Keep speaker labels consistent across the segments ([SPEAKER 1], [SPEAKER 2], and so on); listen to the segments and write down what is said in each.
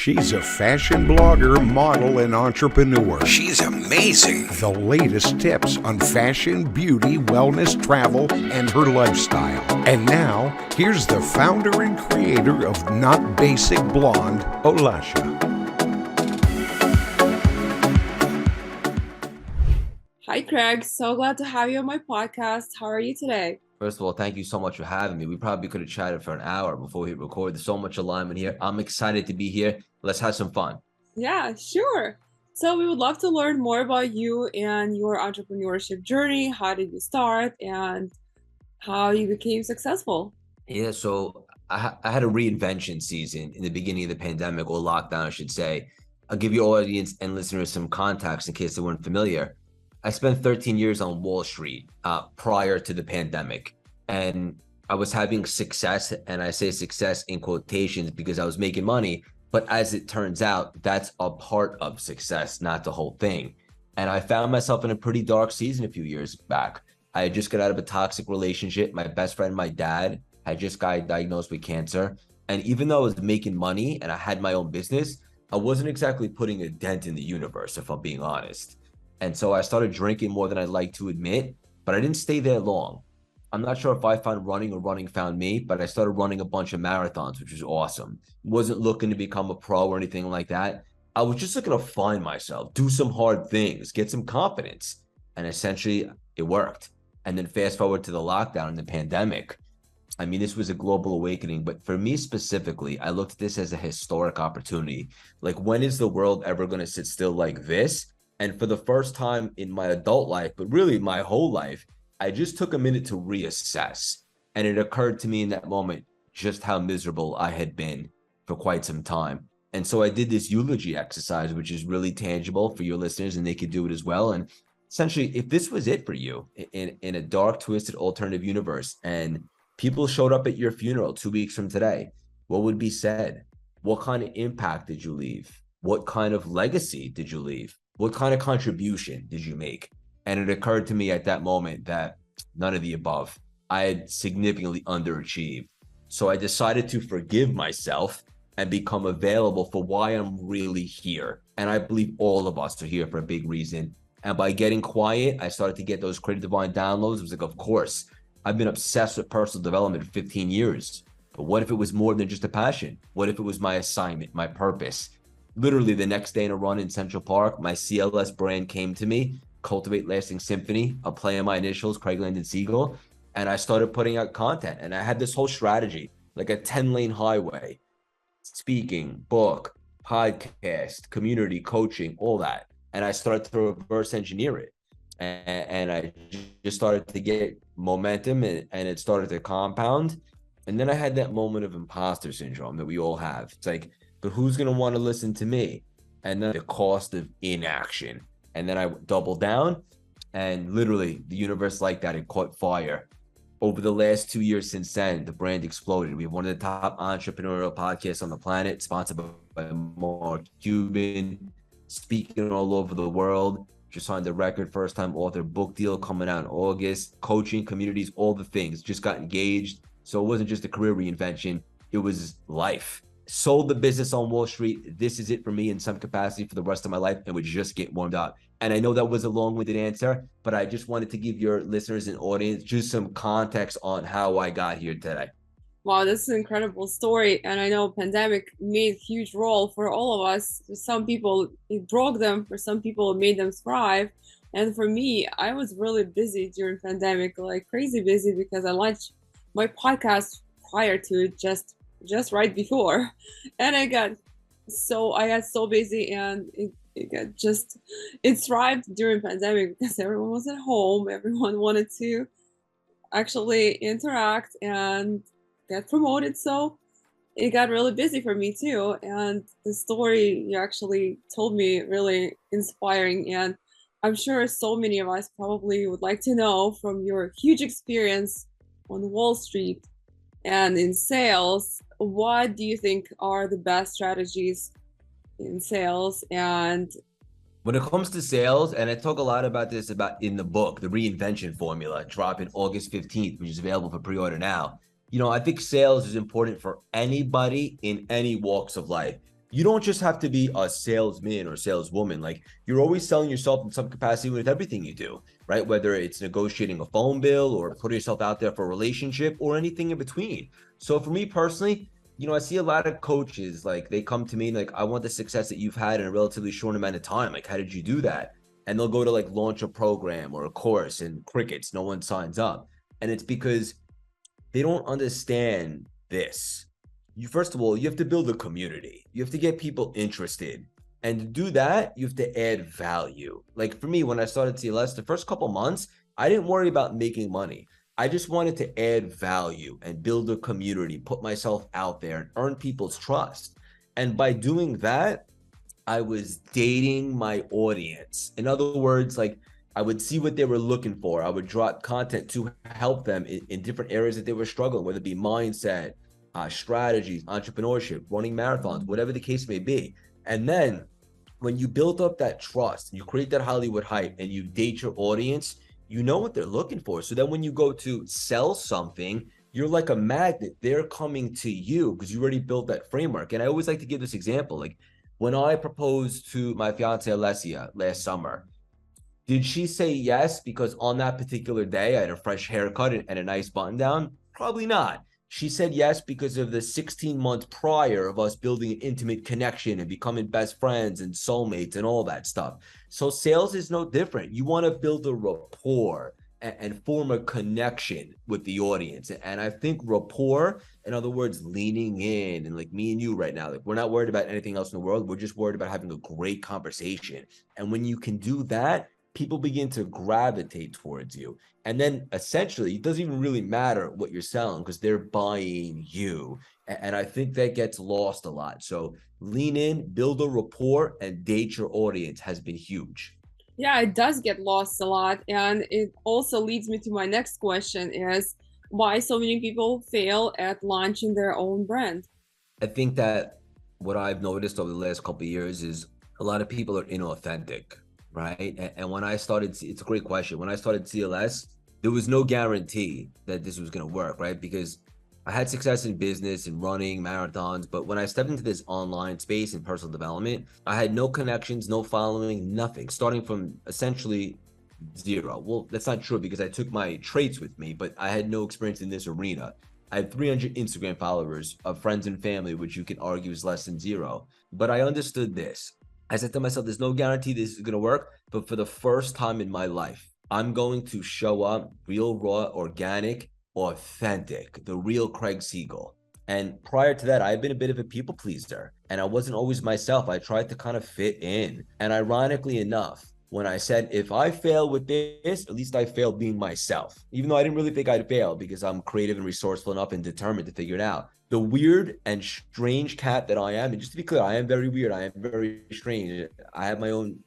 [SPEAKER 1] She's a fashion blogger, model, and entrepreneur.
[SPEAKER 2] She's amazing.
[SPEAKER 1] The latest tips on fashion, beauty, wellness, travel, and her lifestyle. And now, here's the founder and creator of Not Basic Blonde, Olasha.
[SPEAKER 3] Hi, Craig. So glad to have you on my podcast. How are you today?
[SPEAKER 4] First of all, thank you so much for having me. We probably could have chatted for an hour before we record. There's so much alignment here. I'm excited to be here. Let's have some fun.
[SPEAKER 3] Yeah, sure. So we would love to learn more about you and your entrepreneurship journey. How did you start and how you became successful?
[SPEAKER 4] Yeah, so I had a reinvention season in the beginning of the pandemic, or lockdown, I should say. I'll give your audience and listeners some context in case they weren't familiar. I spent 13 years on Wall Street prior to the pandemic, and I was having success, and I say success in quotations because I was making money, but as it turns out, that's a part of success, not the whole thing. And I found myself in a pretty dark season a few years back. I had just got out of a toxic relationship. My best friend, my dad, had just got diagnosed with cancer. And even though I was making money and I had my own business, I wasn't exactly putting a dent in the universe, if I'm being honest. And so I started drinking more than I'd like to admit, but I didn't stay there long. I'm not sure if I found running or running found me, but I started running a bunch of marathons, which was awesome. Wasn't looking to become a pro or anything like that. I was just looking to find myself, do some hard things, get some confidence. And essentially it worked. And then fast forward to the lockdown and the pandemic. I mean, this was a global awakening, but for me specifically, I looked at this as a historic opportunity. Like, when is the world ever going to sit still like this? And for the first time in my adult life, but really my whole life, I just took a minute to reassess. And it occurred to me in that moment just how miserable I had been for quite some time. And so I did this eulogy exercise, which is really tangible for your listeners, and they could do it as well. And essentially, if this was it for you in a dark, twisted, alternative universe, and people showed up at your funeral 2 weeks from today, what would be said? What kind of impact did you leave? What kind of legacy did you leave? What kind of contribution did you make? And it occurred to me at that moment that none of the above. I had significantly underachieved. So I decided to forgive myself and become available for why I'm really here. And I believe all of us are here for a big reason. And by getting quiet, I started to get those creative divine downloads. It was like, of course, I've been obsessed with personal development for 15 years. But what if it was more than just a passion? What if it was my assignment, my purpose? Literally the next day in a run in Central Park, my CLS brand came to me, Cultivate Lasting Symphony, a play on my initials, Craig and Siegel. And I started putting out content. And I had this whole strategy, like a 10-lane highway, speaking, book, podcast, community, coaching, all that. And I started to reverse engineer it. And I just started to get momentum, and it started to compound. And then I had that moment of imposter syndrome that we all have. It's like, but who's going to want to listen to me? And then the cost of inaction. And then I doubled down, and literally the universe like that, it caught fire. Over the last 2 years since then, the brand exploded. We have one of the top entrepreneurial podcasts on the planet, sponsored by Mark Cuban, speaking all over the world. Just signed the record, first-time author book deal coming out in August. Coaching, communities, all the things. Just got engaged. So it wasn't just a career reinvention. It was life. Sold the business on Wall Street. This is it for me in some capacity for the rest of my life, and would just get warmed up. And I know that was a long-winded answer, but I just wanted to give your listeners and audience just some context on how I got here today.
[SPEAKER 3] Wow, this is an incredible story. And I know pandemic made a huge role for all of us. For some people, it broke them. For some people, it made them thrive. And for me, I was really busy during pandemic, like crazy busy, because I launched my podcast prior to it, just right before, and I got so busy, and it thrived during pandemic because everyone was at home. Everyone wanted to actually interact and get promoted, so it got really busy for me too. And the story you actually told me really inspiring, and I'm sure so many of us probably would like to know, from your huge experience on Wall Street and in sales, what do you think are the best strategies in sales? And
[SPEAKER 4] when it comes to sales, and I talk a lot about this in the book, the Reinvention Formula, dropping August 15th, which is available for pre-order now. I think sales is important for anybody in any walks of life. you don't just have to be a salesman or saleswoman. Like, you're always selling yourself in some capacity with everything you do, right? Whether it's negotiating a phone bill or putting yourself out there for a relationship or anything in between. So for me personally, I see a lot of coaches, like, they come to me like, I want the success that you've had in a relatively short amount of time. Like, how did you do that? And they'll go to like launch a program or a course, and crickets, no one signs up. And it's because they don't understand this. You, first of all, you have to build a community. You have to get people interested. And to do that, you have to add value. Like for me, when I started CLS, the first couple months, I didn't worry about making money. I just wanted to add value and build a community, put myself out there and earn people's trust. And by doing that, I was dating my audience. In other words, like, I would see what they were looking for. I would drop content to help them in different areas that they were struggling, whether it be mindset, strategies, entrepreneurship, running marathons, whatever the case may be. And then when you build up that trust, you create that Hollywood hype and you date your audience, you know what they're looking for. So then when you go to sell something, you're like a magnet. They're coming to you because you already built that framework. And I always like to give this example. Like, when I proposed to my fiance Alessia last summer, did she say yes because on that particular day I had a fresh haircut and a nice button down? Probably not. She said yes because of the 16 months prior of us building an intimate connection and becoming best friends and soulmates and all that stuff. So sales is no different. You want to build a rapport and form a connection with the audience. And I think rapport, in other words, leaning in, and like me and you right now, like, we're not worried about anything else in the world. We're just worried about having a great conversation. And when you can do that, people begin to gravitate towards you. And then essentially, it doesn't even really matter what you're selling because they're buying you. And I think that gets lost a lot. So lean in, build a rapport, and date your audience has been huge.
[SPEAKER 3] Yeah, it does get lost a lot. And it also leads me to my next question is why so many people fail at launching their own brand?
[SPEAKER 4] I think that what I've noticed over the last couple of years is a lot of people are inauthentic, right? And when I started, it's a great question. When I started CLS, there was no guarantee that this was going to work, right? Because I had success in business and running marathons, but when I stepped into this online space and personal development, I had no connections, no following, nothing, starting from essentially zero. Well, that's not true because I took my traits with me, but I had no experience in this arena. I had 300 Instagram followers of friends and family, which you can argue is less than zero. But I understood this. I said to myself, there's no guarantee this is going to work, but for the first time in my life, I'm going to show up real, raw, organic, authentic, the real Craig Siegel. And prior to that, I've been a bit of a people pleaser and I wasn't always myself. I tried to kind of fit in. And ironically enough, when I said, if I fail with this, at least I failed being myself, even though I didn't really think I'd fail because I'm creative and resourceful enough and determined to figure it out. The weird and strange cat that I am, and just to be clear, I am very weird. I am very strange. I have my own,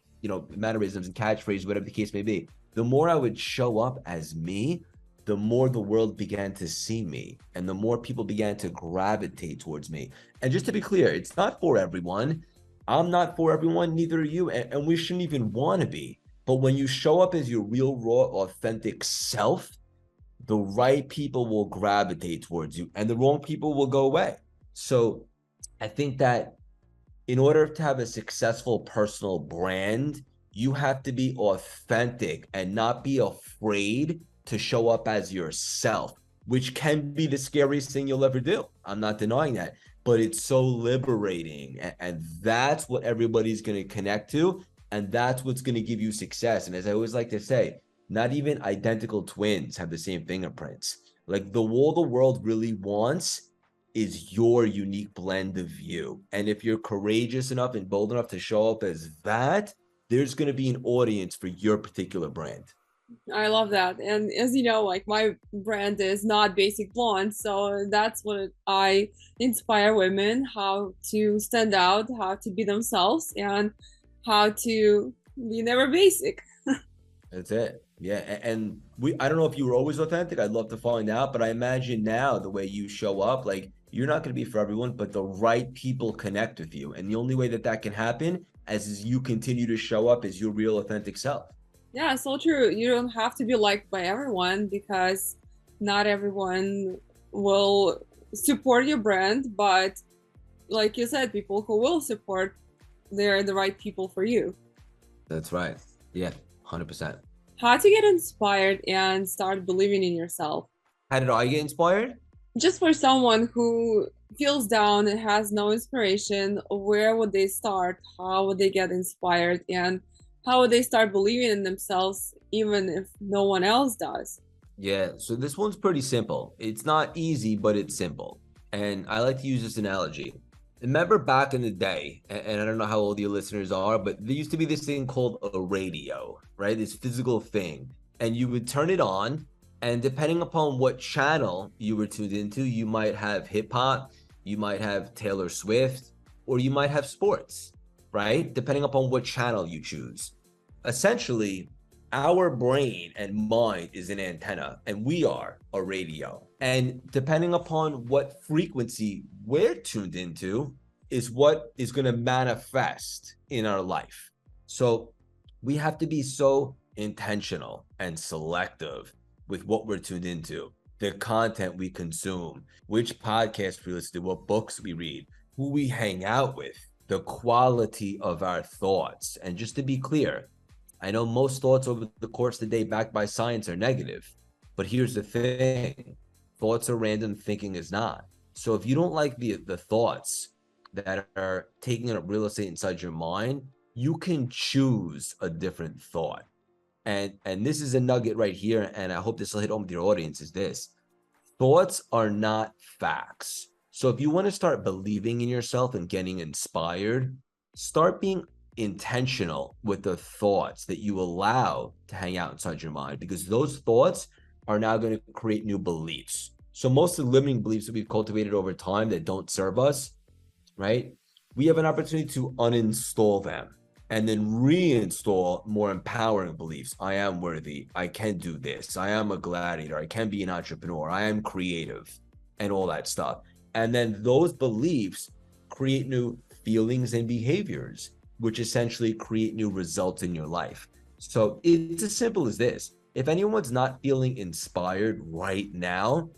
[SPEAKER 4] mannerisms and catchphrases, whatever the case may be. The more I would show up as me, the more the world began to see me and the more people began to gravitate towards me. And just to be clear, it's not for everyone. I'm not for everyone, neither are you, and we shouldn't even want to be. But when you show up as your real, raw, authentic self, the right people will gravitate towards you and the wrong people will go away. So I think that in order to have a successful personal brand, you have to be authentic and not be afraid to show up as yourself, which can be the scariest thing you'll ever do. I'm not denying that, but it's so liberating. And that's what everybody's going to connect to. And that's what's going to give you success. And as I always like to say, not even identical twins have the same fingerprints. Like, the world really wants is your unique blend of you. And if you're courageous enough and bold enough to show up as that, there's going to be an audience for your particular brand.
[SPEAKER 3] I love that. And as you know, like, my brand is not basic blonde. So that's what I inspire women, how to stand out, how to be themselves, and how to be never basic.
[SPEAKER 4] That's it. Yeah. And I don't know if you were always authentic. I'd love to find out, but I imagine now the way you show up, like, you're not going to be for everyone, but the right people connect with you. And the only way that can happen is you continue to show up as your real authentic self.
[SPEAKER 3] Yeah, so true. You don't have to be liked by everyone because not everyone will support your brand, but like you said, people who will support, they're the right people for you.
[SPEAKER 4] That's right. Yeah, 100%.
[SPEAKER 3] How to get inspired and start believing in yourself?
[SPEAKER 4] How did I get inspired?
[SPEAKER 3] Just for someone who feels down and has no inspiration, where would they start? How would they get inspired? And how would they start believing in themselves, even if no one else does?
[SPEAKER 4] Yeah, so this one's pretty simple. It's not easy, but it's simple. And I like to use this analogy. Remember back in the day, and I don't know how old your listeners are, but there used to be this thing called a radio, right? This physical thing. And you would turn it on, and depending upon what channel you were tuned into, you might have hip hop, you might have Taylor Swift, or you might have sports, right? Depending upon what channel you choose. Essentially, our brain and mind is an antenna, and we are a radio. And depending upon what frequency we're tuned into is what is going to manifest in our life. So we have to be so intentional and selective with what we're tuned into, the content we consume, which podcasts we listen to, what books we read, who we hang out with, the quality of our thoughts. And just to be clear, I know most thoughts over the course of the day backed by science are negative, but here's the thing. Thoughts are random, thinking is not. So if you don't like the thoughts that are taking up real estate inside your mind, you can choose a different thought. And this is a nugget right here, and I hope this will hit home with your audience, is this. Thoughts are not facts. So if you want to start believing in yourself and getting inspired, start being intentional with the thoughts that you allow to hang out inside your mind, because those thoughts are now going to create new beliefs. So most of the limiting beliefs that we've cultivated over time that don't serve us, right? We have an opportunity to uninstall them and then reinstall more empowering beliefs. I am worthy. I can do this. I am a gladiator. I can be an entrepreneur. I am creative, and all that stuff. And then those beliefs create new feelings and behaviors, which essentially create new results in your life. So it's as simple as this. If anyone's not feeling inspired right now,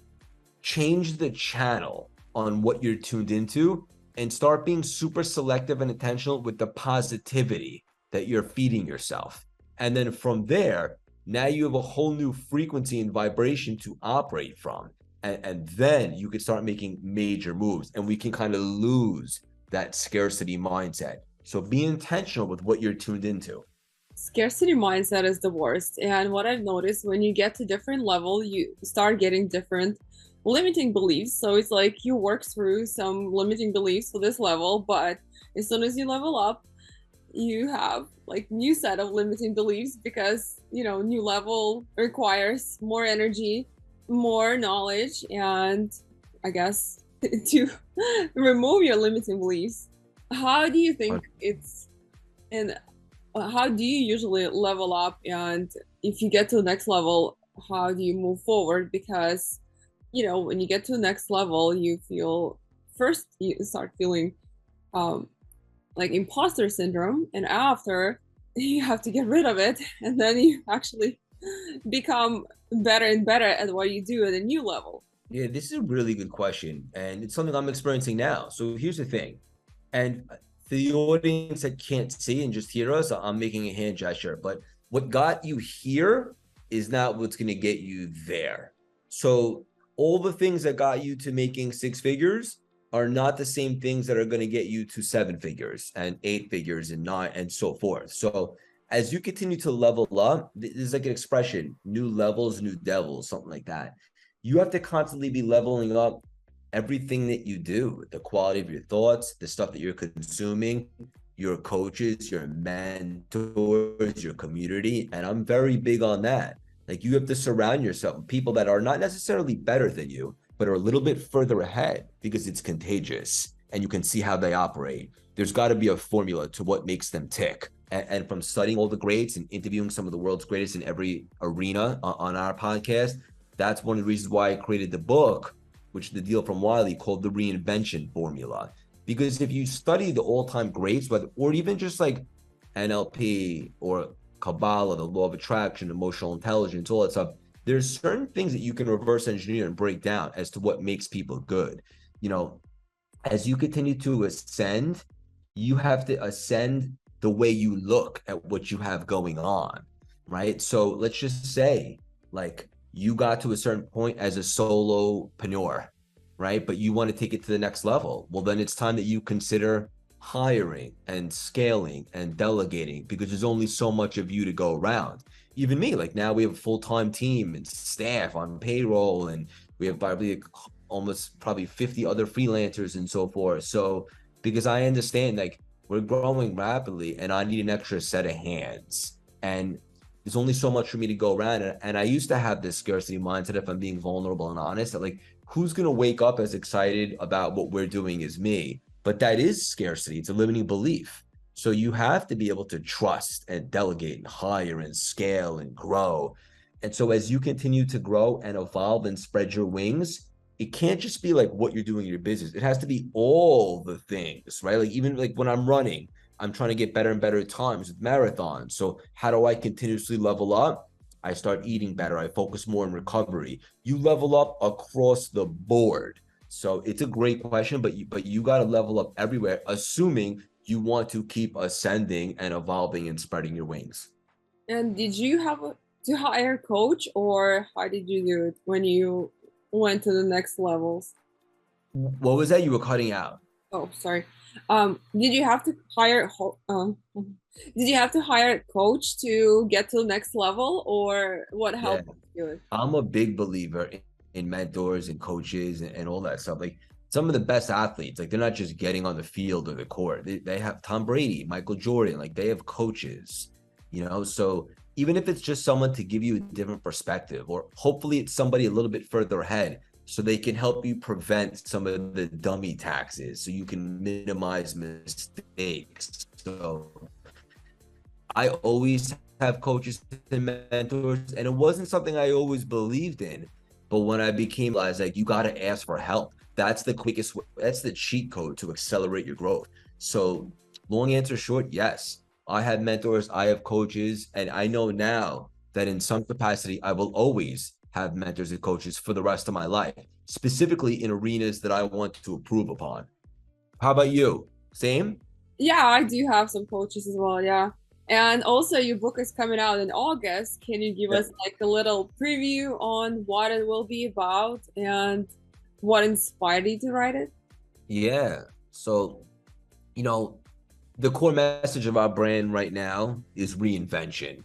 [SPEAKER 4] change the channel on what you're tuned into and start being super selective and intentional with the positivity that you're feeding yourself. And then from there, now you have a whole new frequency and vibration to operate from. And then you can start making major moves, and we can kind of lose that scarcity mindset. So be intentional with what you're tuned into.
[SPEAKER 3] Scarcity mindset is the worst. And what I've noticed, when you get to different level, you start getting different limiting beliefs. So it's like you work through some limiting beliefs for this level, but as soon as you level up, you have like new set of limiting beliefs, because new level requires more energy, more knowledge, and I guess to remove your limiting beliefs. How do you think and how do you usually level up? And if you get to the next level, how do you move forward? Because when you get to the next level, you start feeling like imposter syndrome, and after you have to get rid of it, and then you actually become better and better at what you do at a new level.
[SPEAKER 4] Yeah, this is a really good question, and it's something I'm experiencing now. So here's the thing, and for the audience that can't see and just hear us, I'm making a hand gesture, but what got you here is not what's going to get you there. So all the things that got you to making 6 figures are not the same things that are going to get you to 7 figures and 8 figures and 9 and so forth. So as you continue to level up, there's like an expression, new levels, new devils, something like that. You have to constantly be leveling up everything that you do, the quality of your thoughts, the stuff that you're consuming, your coaches, your mentors, your community. And I'm very big on that. Like, you have to surround yourself with people that are not necessarily better than you, but are a little bit further ahead, because it's contagious and you can see how they operate. There's got to be a formula to what makes them tick. And from studying all the greats and interviewing some of the world's greatest in every arena on our podcast, that's one of the reasons why I created the book, which is the deal from Wiley, called the Reinvention Formula. Because if you study the all-time greats, or even just like NLP or Kabbalah, the law of attraction, emotional intelligence, all that stuff, there's certain things that you can reverse engineer and break down as to what makes people good. as you continue to ascend, you have to ascend the way you look at what you have going on, right? So let's just say, like, you got to a certain point as a solopreneur, right? But you want to take it to the next level. Well, then it's time that you consider hiring and scaling and delegating, because there's only so much of you to go around. Even me, like, now we have a full-time team and staff on payroll, and we have probably 50 other freelancers and so forth. So because I understand, like, we're growing rapidly and I need an extra set of hands, and there's only so much for me to go around. And I used to have this scarcity mindset, if I'm being vulnerable and honest, that, like, who's going to wake up as excited about what we're doing as me? But that is scarcity. It's a limiting belief. So you have to be able to trust and delegate and hire and scale and grow. And so as you continue to grow and evolve and spread your wings, it can't just be like what you're doing in your business. It has to be all the things, right? Like, even like when I'm running, I'm trying to get better and better at times with marathons. So how do I continuously level up? I start eating better. I focus more on recovery. You level up across the board. So it's a great question, but you got to level up everywhere, assuming you want to keep ascending and evolving and spreading your wings.
[SPEAKER 3] And did you to hire a coach, or how did you do it when you went to the next levels?
[SPEAKER 4] What was that? You were cutting out.
[SPEAKER 3] Oh, sorry. Did you have to did you have to hire a coach to get to the next level, or what
[SPEAKER 4] Yeah.
[SPEAKER 3] helped you do it?
[SPEAKER 4] I'm a big believer in mentors and coaches and all that stuff. Like, some of the best athletes, like, they're not just getting on the field or the court. They have Tom Brady, Michael Jordan, like, they have coaches, So even if it's just someone to give you a different perspective, or hopefully it's somebody a little bit further ahead, so they can help you prevent some of the dummy taxes, so you can minimize mistakes. So I always have coaches and mentors, and it wasn't something I always believed in. But when I became, I was like, you got to ask for help. That's the quickest way. That's the cheat code to accelerate your growth. So, long answer short, yes, I have mentors, I have coaches, and I know now that in some capacity, I will always have mentors and coaches for the rest of my life, specifically in arenas that I want to improve upon. How about you? Same?
[SPEAKER 3] Yeah, I do have some coaches as well. Yeah. And also, your book is coming out in August. Can you give us like a little preview on what it will be about and what inspired you to write it?
[SPEAKER 4] Yeah. So, the core message of our brand right now is reinvention.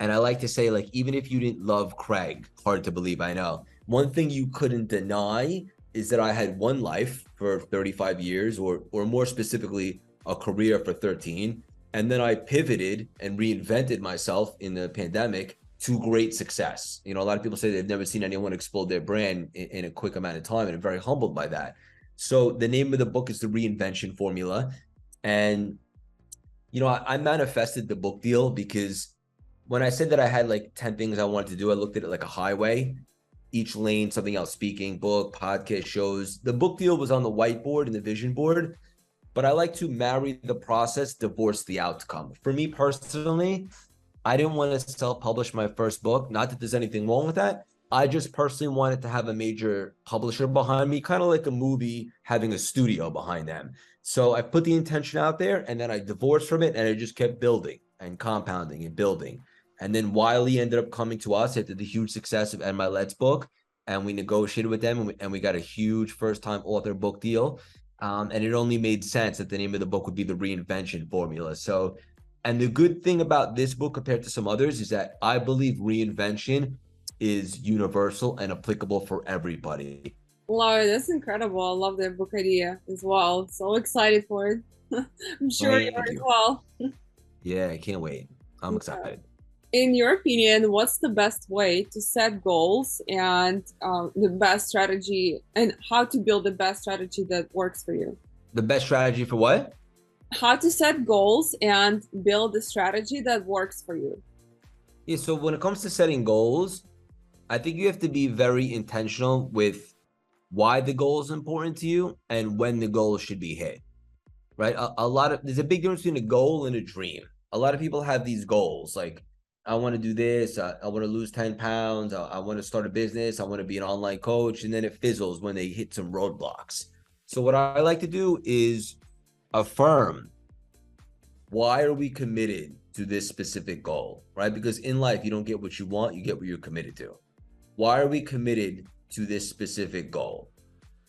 [SPEAKER 4] And I like to say, like, even if you didn't love Craig, hard to believe, I know, one thing you couldn't deny is that I had one life for 35 years, or more specifically, a career for 13. And then I pivoted and reinvented myself in the pandemic to great success. A lot of people say they've never seen anyone explode their brand in a quick amount of time, and I'm very humbled by that. So the name of the book is The Reinvention Formula. And, I manifested the book deal because when I said that I had like 10 things I wanted to do, I looked at it like a highway, each lane, something else: speaking, book, podcast, shows. The book deal was on the whiteboard and the vision board, but I like to marry the process, divorce the outcome. For me personally, I didn't want to self-publish my first book. Not that there's anything wrong with that. I just personally wanted to have a major publisher behind me, kind of like a movie having a studio behind them. So I put the intention out there, and then I divorced from it, and I just kept building and compounding and building. And then Wiley ended up coming to us after the huge success of Ed Milet's book, and we negotiated with them, and we got a huge first-time author book deal. And it only made sense that the name of the book would be The Reinvention Formula. So, and the good thing about this book compared to some others is that I believe reinvention is universal and applicable for everybody.
[SPEAKER 3] Wow, that's incredible. I love that book idea as well. So excited for it. I'm sure you are
[SPEAKER 4] Thank
[SPEAKER 3] as
[SPEAKER 4] you.
[SPEAKER 3] well.
[SPEAKER 4] Yeah, I can't wait. I'm excited.
[SPEAKER 3] In your opinion, what's the best way to set goals and the best strategy, and how to build the best strategy that works for you?
[SPEAKER 4] The best strategy for what?
[SPEAKER 3] How to set goals and build a strategy that works for you.
[SPEAKER 4] Yeah, so when it comes to setting goals, I think you have to be very intentional with why the goal is important to you and when the goal should be hit, right? There's a big difference between a goal and a dream. A lot of people have these goals, like, I want to do this, I want to lose 10 pounds, I want to start a business, I want to be an online coach, and then it fizzles when they hit some roadblocks. So what I like to do is affirm, why are we committed to this specific goal, right? Because in life, you don't get what you want, you get what you're committed to. Why are we committed to this specific goal,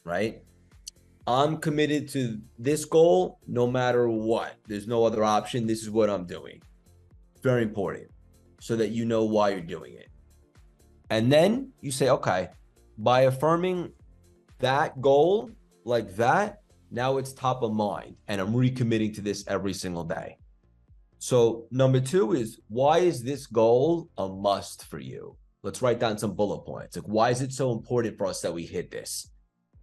[SPEAKER 4] right? I'm committed to this goal no matter what. There's no other option. This is what I'm doing. Very important, so that you know why you're doing it. And then you say, okay, by affirming that goal like that, now it's top of mind and I'm recommitting to this every single day. So number two is, why is this goal a must for you? Let's write down some bullet points. Like, why is it so important for us that we hit this?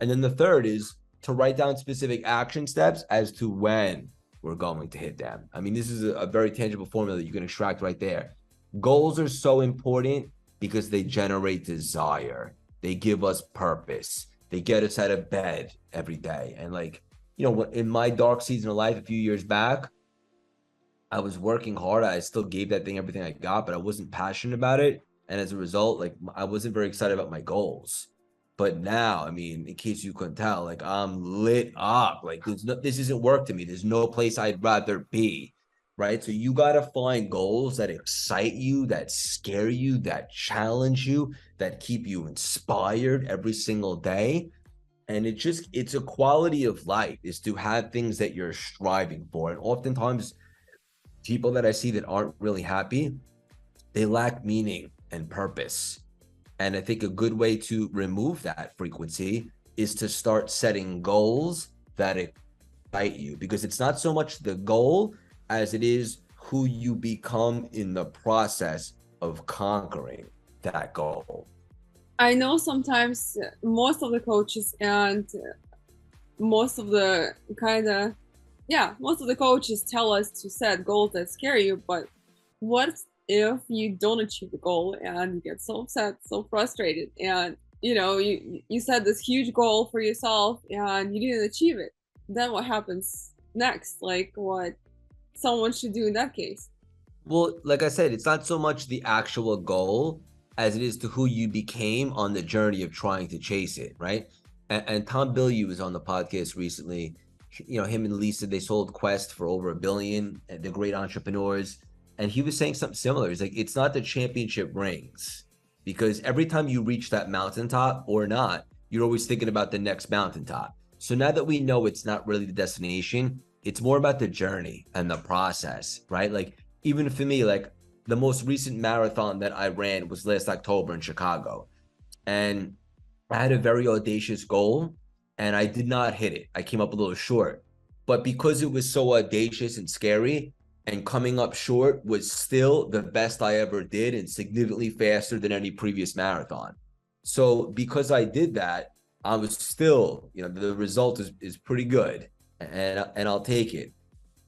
[SPEAKER 4] And then the third is to write down specific action steps as to when we're going to hit them. I mean, this is a very tangible formula that you can extract right there. Goals are so important because they generate desire. They give us purpose. They get us out of bed every day. And like, you know, in my dark season of life a few years back, I was working hard. I still gave that thing everything I got, but I wasn't passionate about it. And as a result, like, I wasn't very excited about my goals. But now, I mean, in case you couldn't tell, like, I'm lit up. Like, this isn't work to me. There's no place I'd rather be, right? So you got to find goals that excite you, that scare you, that challenge you, that keep you inspired every single day. And it's a quality of life, is to have things that you're striving for. And oftentimes, people that I see that aren't really happy, they lack meaning and purpose. And I think a good way to remove that frequency is to start setting goals that excite you, because it's not so much the goal as it is who you become in the process of conquering that goal.
[SPEAKER 3] I know sometimes most of the coaches and most of the most of the coaches tell us to set goals that scare you, but what if you don't achieve the goal and you get so upset, so frustrated, and you set this huge goal for yourself and you didn't achieve it? Then what happens next? Like, what someone should do in that case?
[SPEAKER 4] Well, like I said, it's not so much the actual goal as it is to who you became on the journey of trying to chase it, right? And Tom Bilyeu was on the podcast recently. You know, him and Lisa, they sold Quest for over $1 billion. They're great entrepreneurs. And he was saying something similar. He's like, it's not the championship rings, because every time you reach that mountaintop or not, you're always thinking about the next mountaintop. So now that we know it's not really the destination, it's more about the journey and the process, right? Like, even for me, like, the most recent marathon that I ran was last October in Chicago. And I had a very audacious goal and I did not hit it. I came up a little short. But because it was so audacious and scary, and coming up short was still the best I ever did and significantly faster than any previous marathon. So because I did that, I was still, the result is pretty good, and I'll take it,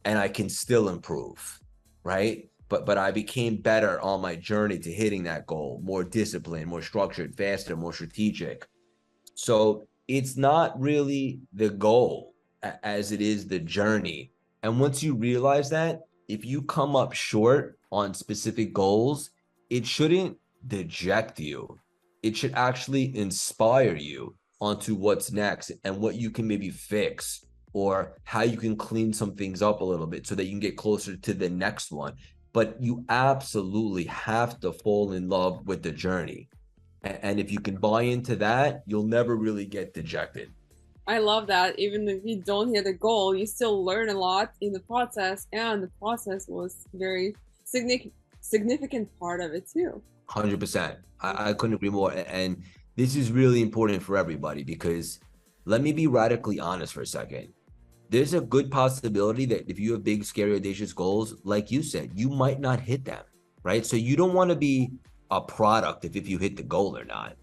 [SPEAKER 4] and I can still improve, right? But I became better on my journey to hitting that goal, more disciplined, more structured, faster, more strategic. So it's not really the goal as it is the journey. And once you realize that, if you come up short on specific goals, it shouldn't deject you. It should actually inspire you onto what's next and what you can maybe fix, or how you can clean some things up a little bit so that you can get closer to the next one. But you absolutely have to fall in love with the journey. And if you can buy into that, you'll never really get dejected.
[SPEAKER 3] I love that. Even if you don't hit the goal, you still learn a lot in the process, and the process was very significant part of it too.
[SPEAKER 4] 100%. I couldn't agree more. And this is really important for everybody, because let me be radically honest for a second. There's a good possibility that if you have big, scary, audacious goals, like you said, you might not hit them, right? So you don't want to be a product if you hit the goal or not.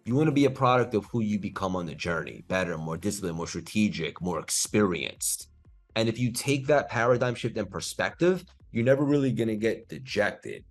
[SPEAKER 4] You want to be a product of who you become on the journey, better, more disciplined, more strategic, more experienced. And if you take that paradigm shift and perspective, you're never really going to get dejected,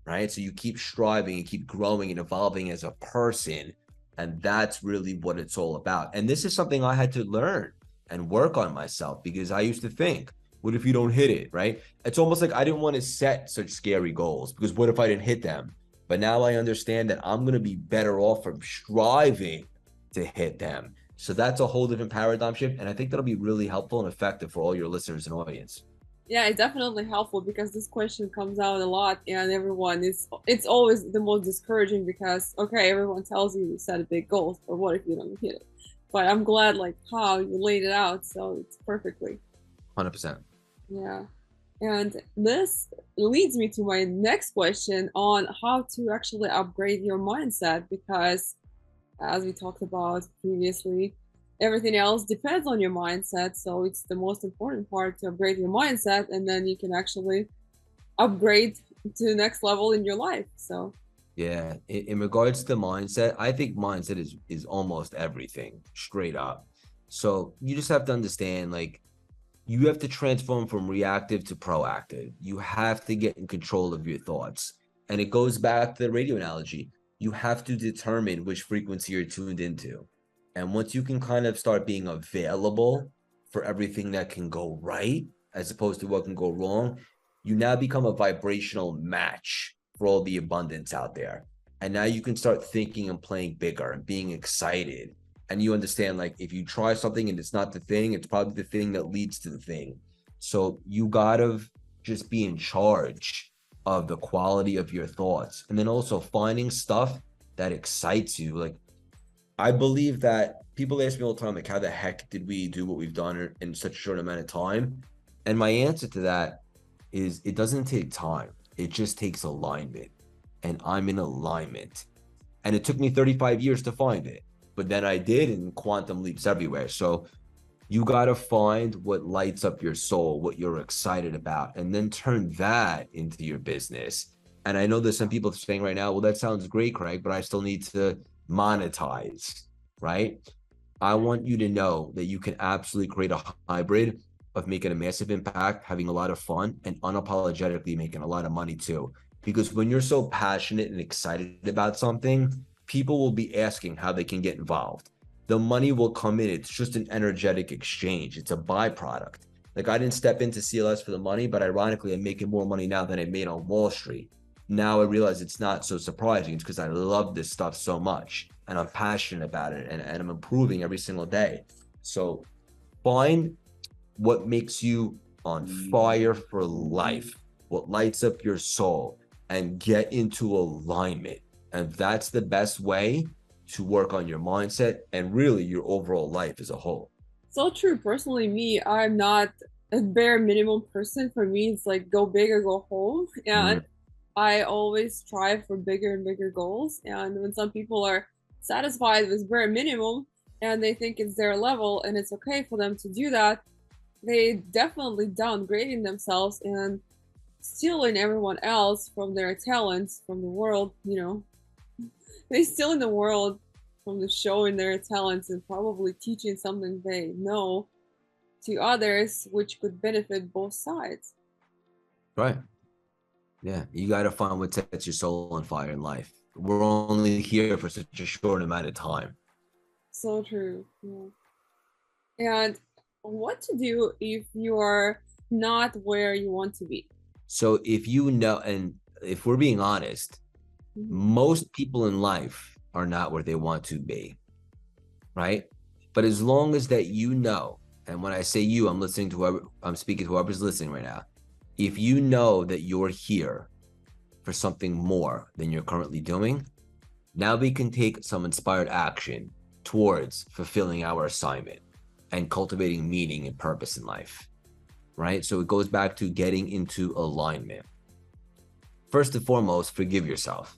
[SPEAKER 4] right? So you keep striving and keep growing and evolving as a person. And that's really what it's all about. And this is something I had to learn and work on myself, because I used to think, what if you don't hit it, right? It's almost like I didn't want to set such scary goals, because what if I didn't hit them? But now I understand that I'm going to be better off from striving to hit them, So that's a whole different paradigm shift. And I think that'll be really helpful and effective for all your listeners and audience.
[SPEAKER 3] Yeah, it's definitely helpful because this question comes out a lot, and everyone is, it's always the most discouraging because, okay, everyone tells you to set a big goals, but what if you don't hit it? But I'm glad like how you laid it out, so it's perfectly.
[SPEAKER 4] 100%.
[SPEAKER 3] Yeah. And this leads me to my next question on how to actually upgrade your mindset, because as we talked about previously, everything else depends on your mindset. So it's the most important part to upgrade your mindset, and then you can actually upgrade to the next level in your life. So
[SPEAKER 4] Yeah, in regards to mindset, I think mindset is almost everything, straight up. So you just have to understand, like, you have to transform from reactive to proactive. You have to get in control of your thoughts. And it goes back to the radio analogy. You have to determine which frequency you're tuned into. And once you can kind of start being available for everything that can go right, as opposed to what can go wrong, you now become a vibrational match for all the abundance out there. And now you can start thinking and playing bigger and being excited. And you understand, like, if you try something and it's not the thing, it's probably the thing that leads to the thing. So you gotta just be in charge of the quality of your thoughts. And then also finding stuff that excites you. Like, I believe that people ask me all the time, like, how the heck did we do what we've done in such a short amount of time? And my answer to that is, it doesn't take time. It just takes alignment. And I'm in alignment. And it took me 35 years to find it. But then I did, and quantum leaps everywhere. So you got to find what lights up your soul, what you're excited about, and then turn that into your business. And I know there's some people saying right now, well, that sounds great, Craig, but I still need to monetize, right? I want you to know that you can absolutely create a hybrid of making a massive impact, having a lot of fun, and unapologetically making a lot of money too. Because when you're so passionate and excited about something, people will be asking how they can get involved. The money will come in. It's just an energetic exchange. It's a byproduct. Like, I didn't step into CLS for the money, but ironically, I'm making more money now than I made on Wall Street. Now I realize it's not so surprising. It's because I love this stuff so much and I'm passionate about it, and I'm improving every single day. So find what makes you on fire for life, what lights up your soul, and get into alignment. And that's the best way to work on your mindset and really your overall life as a whole.
[SPEAKER 3] so true. Personally, me, I'm not a bare minimum person. For me, it's like go big or go home. And I always strive for bigger and bigger goals. And when some people are satisfied with bare minimum and they think it's their level and it's okay for them to do that, they definitely downgrading themselves and stealing everyone else from their talents from the world. They stealing the world from the showing their talents and probably teaching something they know to others, which could benefit both sides.
[SPEAKER 4] Right. Yeah. You got to find what sets your soul on fire in life. We're only here for such a short amount of time.
[SPEAKER 3] So true. Yeah. And what to do if you are not where you want to be?
[SPEAKER 4] So if you know, and if we're being honest, most people in life are not where they want to be, right? But as long as that you know, and when I say you, I'm listening to whoever, I'm speaking to whoever's listening right now. If you know that you're here for something more than you're currently doing, now we can take some inspired action towards fulfilling our assignment and cultivating meaning and purpose in life, right? So it goes back to getting into alignment. First and foremost, forgive yourself.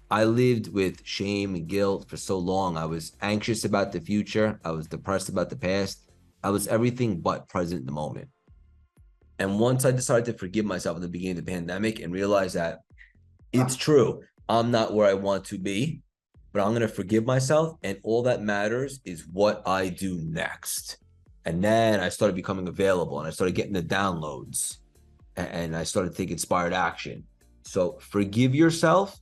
[SPEAKER 4] I lived with shame and guilt for so long. I was anxious about the future. I was depressed about the past. I was everything but present in the moment. And once I decided to forgive myself in the beginning of the pandemic and realize that it's true, I'm not where I want to be, but I'm going to forgive myself. And all that matters is what I do next. And then I started becoming available and I started getting the downloads and I started taking inspired action. So forgive yourself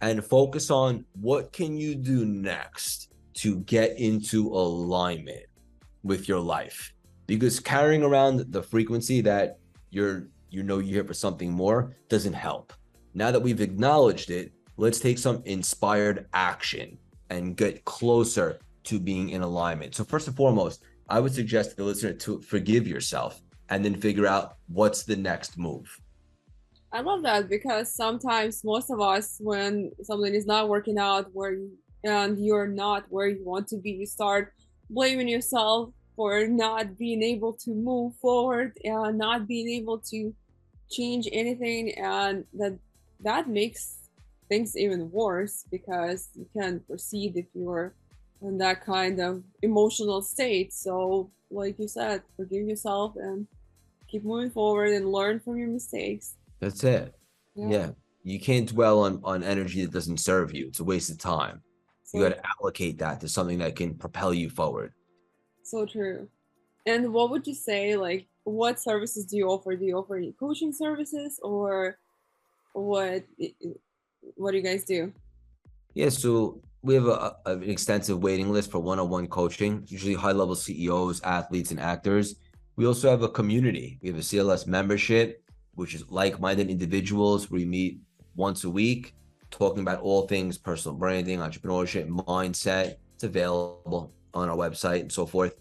[SPEAKER 4] and focus on what can you do next to get into alignment with your life. Because carrying around the frequency that you're here for something more doesn't help. Now that we've acknowledged it, let's take some inspired action and get closer to being in alignment. So first and foremost, I would suggest the listener to forgive yourself and then figure out what's the next move.
[SPEAKER 3] I love that because sometimes most of us, when something is not working out and you're not where you want to be, you start blaming yourself for not being able to move forward and not being able to change anything, and that makes things even worse because you can't proceed if you're in that kind of emotional state. So, like you said, forgive yourself and keep moving forward and learn from your mistakes.
[SPEAKER 4] That's it.
[SPEAKER 3] Yeah.
[SPEAKER 4] Yeah. You can't dwell on energy that doesn't serve you. It's a waste of time. You
[SPEAKER 3] So,
[SPEAKER 4] got to allocate that to something that can propel you forward.
[SPEAKER 3] so true. And what would you say, like, what services do you offer? Do you offer any coaching services, or what what do you guys do?
[SPEAKER 4] Yeah, so we have an extensive waiting list for one-on-one coaching, usually high-level CEOs, athletes, and actors. We also have a community. We have a CLS membership, which is like-minded individuals. We meet once a week, talking about all things personal branding, entrepreneurship, mindset. It's available on our website and so forth.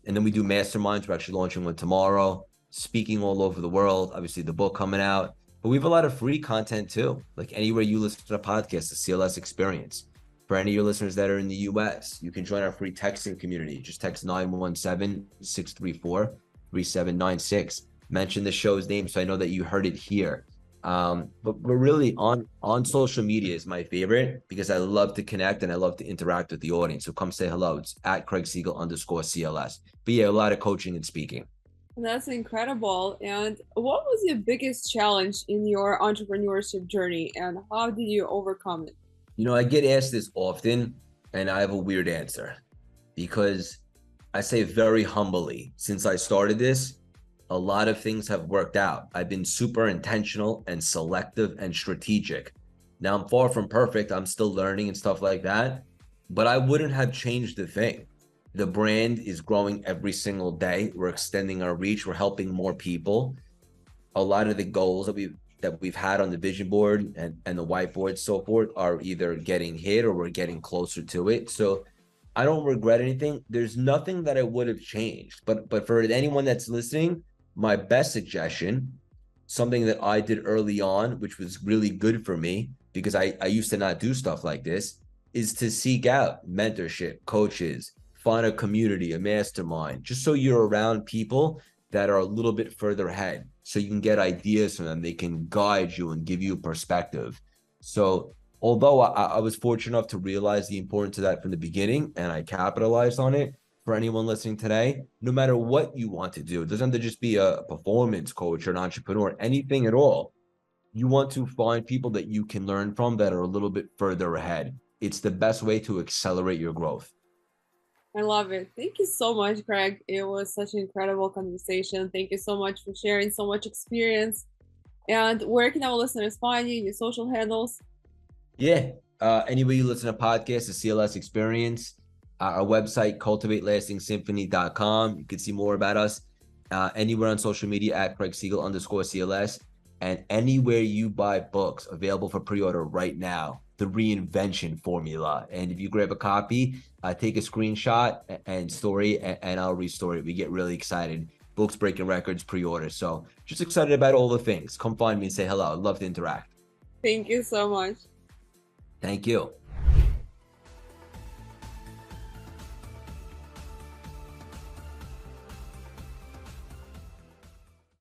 [SPEAKER 4] And then we do masterminds. We're actually launching one tomorrow, speaking all over the world. Obviously, the book coming out. But we have a lot of free content too. Like anywhere you listen to a podcast, the CLS experience. For any of your listeners that are in the US, you can join our free texting community. Just text 917-634-3796. Mention the show's name so I know that you heard it here. But really on social media is my favorite because I love to connect and I love to interact with the audience. So come say hello. It's at Craig Siegel _CLS. But yeah, a lot of coaching and speaking.
[SPEAKER 3] That's incredible. And what was your biggest challenge in your entrepreneurship journey, and how did you overcome it?
[SPEAKER 4] You know, I get asked this often, and I have a weird answer because I say very humbly, since I started this, a lot of things have worked out. I've been super intentional and selective and strategic. Now, I'm far from perfect. I'm still learning and stuff like that, but I wouldn't have changed a thing. The brand is growing every single day. We're extending our reach. We're helping more people. A lot of the goals that we've had on the vision board and the whiteboard, so forth, are either getting hit or we're getting closer to it. So I don't regret anything. There's nothing that I would have changed. But for anyone that's listening, my best suggestion, something that I did early on, which was really good for me because I used to not do stuff like this, is to seek out mentorship, coaches, find a community, a mastermind, just so you're around people that are a little bit further ahead so you can get ideas from them. They can guide you and give you perspective. So although I was fortunate enough to realize the importance of that from the beginning and I capitalized on it, for anyone listening today, no matter what you want to do, it doesn't have to just be a performance coach or an entrepreneur, anything at all. You want to find people that you can learn from that are a little bit further ahead. It's the best way to accelerate your growth.
[SPEAKER 3] I love it. Thank you so much, Greg. It was such an incredible conversation. Thank you so much for sharing so much experience. And where can our listeners find you, your social handles?
[SPEAKER 4] Yeah. Anywhere you listen to podcasts, the CLS experience, our website, cultivatelastingsymphony.com. You can see more about us. Anywhere on social media at Craig Siegel _CLS. And anywhere you buy books available for pre-order right now, the Reinvention formula. And if you grab a copy, take a screenshot and story, and I'll restore it. We get really excited. Books breaking records, pre-order. So just excited about all the things. Come find me and say hello. I'd love to interact.
[SPEAKER 3] Thank you so much.
[SPEAKER 4] Thank you.